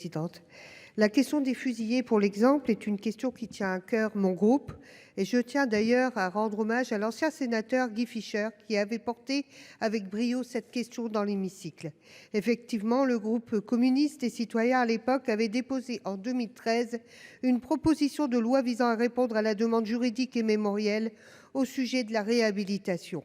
Présidente. La question des fusillés, pour l'exemple, est une question qui tient à cœur mon groupe. Et je tiens d'ailleurs à rendre hommage à l'ancien sénateur Guy Fischer qui avait porté avec brio cette question dans l'hémicycle. Effectivement, le groupe communiste et citoyen à l'époque avait déposé en 2013 une proposition de loi visant à répondre à la demande juridique et mémorielle au sujet de la réhabilitation.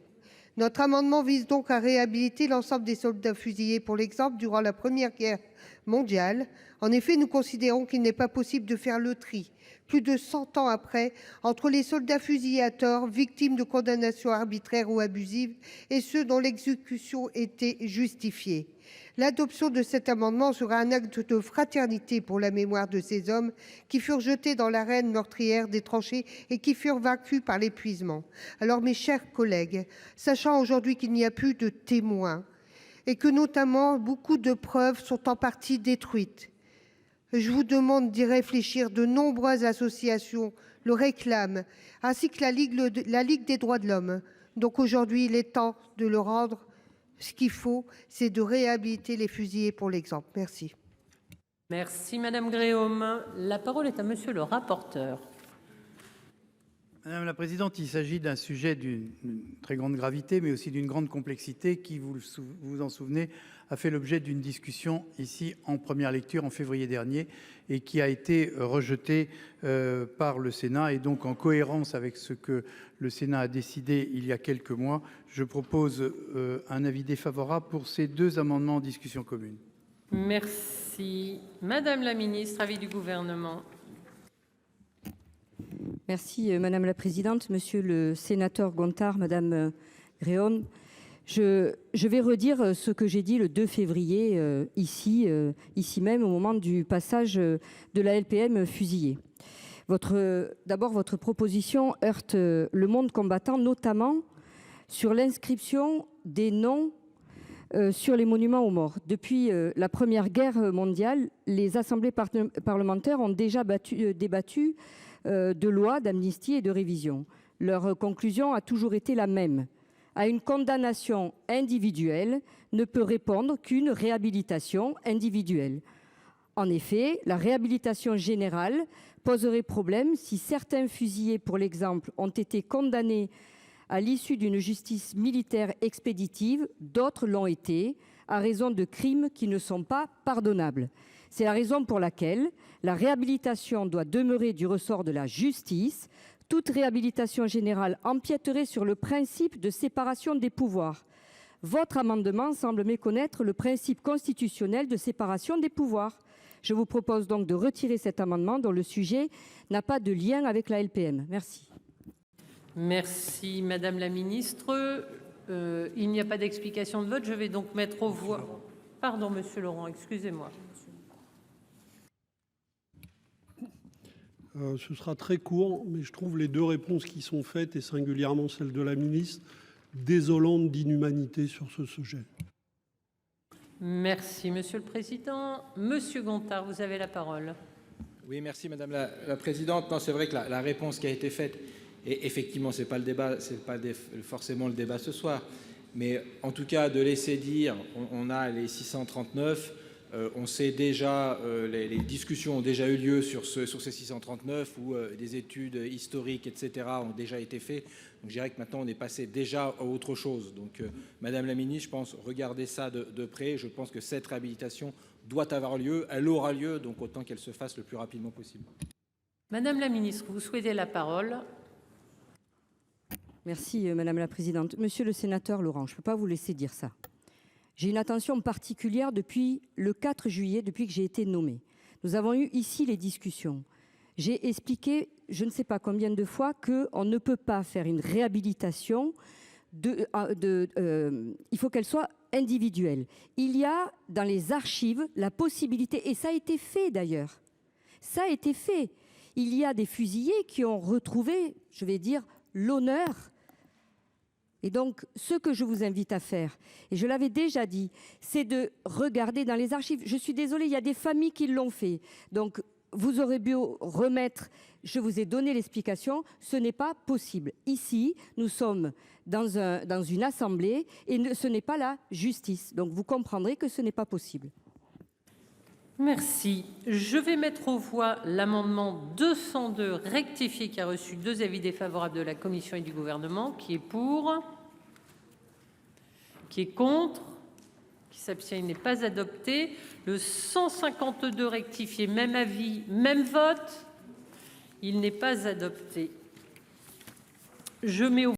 Notre amendement vise donc à réhabiliter l'ensemble des soldats fusillés, pour l'exemple, durant la Première Guerre mondiale. En effet, nous considérons qu'il n'est pas possible de faire le tri, plus de 100 ans après, entre les soldats fusillés à tort, victimes de condamnations arbitraires ou abusives, et ceux dont l'exécution était justifiée. L'adoption de cet amendement sera un acte de fraternité pour la mémoire de ces hommes qui furent jetés dans l'arène meurtrière des tranchées et qui furent vaincus par l'épuisement. Alors, mes chers collègues, sachant aujourd'hui qu'il n'y a plus de témoins et que notamment beaucoup de preuves sont en partie détruites, je vous demande d'y réfléchir. De nombreuses associations le réclament, ainsi que la Ligue des droits de l'homme. Donc aujourd'hui, il est temps de le rendre. Ce qu'il faut, c'est de réhabiliter les fusillés, pour l'exemple. Merci. Merci Madame Gréaume. La parole est à monsieur le rapporteur. Madame la présidente, il s'agit d'un sujet d'une très grande gravité, mais aussi d'une grande complexité qui, vous vous en souvenez, a fait l'objet d'une discussion ici en première lecture en février dernier et qui a été rejetée par le Sénat. Et donc, en cohérence avec ce que le Sénat a décidé il y a quelques mois, je propose un avis défavorable pour ces deux amendements en discussion commune. Merci. Madame la ministre, avis du gouvernement. Merci madame la présidente, monsieur le sénateur Gontard, madame Gréaume. Je vais redire ce que j'ai dit le 2 février ici même au moment du passage de la LPM fusillée. D'abord, votre proposition heurte le monde combattant, notamment sur l'inscription des noms sur les monuments aux morts. Depuis la Première Guerre mondiale, les assemblées parlementaires ont déjà débattu de lois d'amnistie et de révision. Leur conclusion a toujours été la même. À une condamnation individuelle ne peut répondre qu'une réhabilitation individuelle. En effet, la réhabilitation générale poserait problème si certains fusillés, pour l'exemple, ont été condamnés à l'issue d'une justice militaire expéditive, d'autres l'ont été à raison de crimes qui ne sont pas pardonnables. C'est la raison pour laquelle la réhabilitation doit demeurer du ressort de la justice. Toute réhabilitation générale empiéterait sur le principe de séparation des pouvoirs. Votre amendement semble méconnaître le principe constitutionnel de séparation des pouvoirs. Je vous propose donc de retirer cet amendement dont le sujet n'a pas de lien avec la LPM. Merci. Merci Madame la ministre. Il n'y a pas d'explication de vote. Je vais donc mettre aux voix. Pardon Monsieur Laurent, excusez-moi. Ce sera très court, mais je trouve les deux réponses qui sont faites, et singulièrement celle de la ministre, désolantes d'inhumanité sur ce sujet. Merci Monsieur le Président. Monsieur Gontard, vous avez la parole. Oui, merci Madame la Présidente. Non, c'est vrai que la réponse qui a été faite, et effectivement, c'est pas le débat, c'est pas forcément le débat ce soir, mais en tout cas de laisser dire, on a les 639. On sait déjà, les discussions ont déjà eu lieu sur ces 639 où des études historiques, etc. ont déjà été faites. Donc je dirais que maintenant on est passé déjà à autre chose. Donc Madame la Ministre, je pense, regardez ça de près. Je pense que cette réhabilitation doit avoir lieu. Elle aura lieu, donc autant qu'elle se fasse le plus rapidement possible. Madame la Ministre, vous souhaitez la parole? Merci madame la présidente. Monsieur le sénateur Laurent, je ne peux pas vous laisser dire ça. J'ai une attention particulière depuis le 4 juillet, depuis que j'ai été nommée. Nous avons eu ici les discussions. J'ai expliqué, je ne sais pas combien de fois, qu'on ne peut pas faire une réhabilitation, il faut qu'elle soit individuelle. Il y a dans les archives la possibilité, et ça a été fait d'ailleurs, ça a été fait. Il y a des fusillés qui ont retrouvé, je vais dire, l'honneur. Et donc, ce que je vous invite à faire, et je l'avais déjà dit, c'est de regarder dans les archives. Je suis désolée, il y a des familles qui l'ont fait. Donc, vous aurez pu remettre, je vous ai donné l'explication, ce n'est pas possible. Ici, nous sommes dans une assemblée et ce n'est pas la justice. Donc, vous comprendrez que ce n'est pas possible. Merci. Je vais mettre aux voix l'amendement 202 rectifié qui a reçu 2 avis défavorables de la Commission et du gouvernement qui est pour. Qui est contre. Qui s'abstient, il n'est pas adopté. Le 152 rectifié, même avis, même vote. Il n'est pas adopté. Je mets au